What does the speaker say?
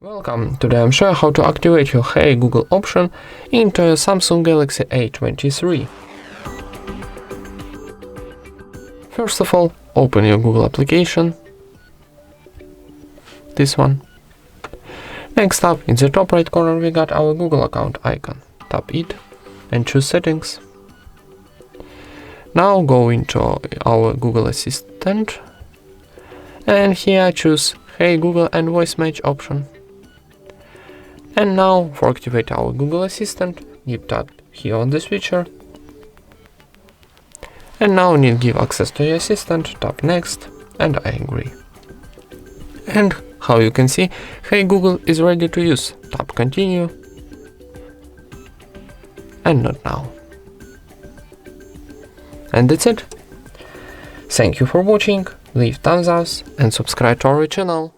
Welcome, today I'm showing how to activate your Hey Google option into your Samsung Galaxy A23. First of all, open your Google application, this one. Next up, in the top right corner we got our Google account icon. Tap it and choose settings. Now go into our Google Assistant and here choose Hey Google and voice match option. And now, for activate our Google Assistant, give tap here on the switcher. And now you need give access to your assistant, tap next, and I agree. And how you can see, Hey Google is ready to use, tap continue, and not now. And that's it. Thank you for watching, leave thumbs up and subscribe to our channel.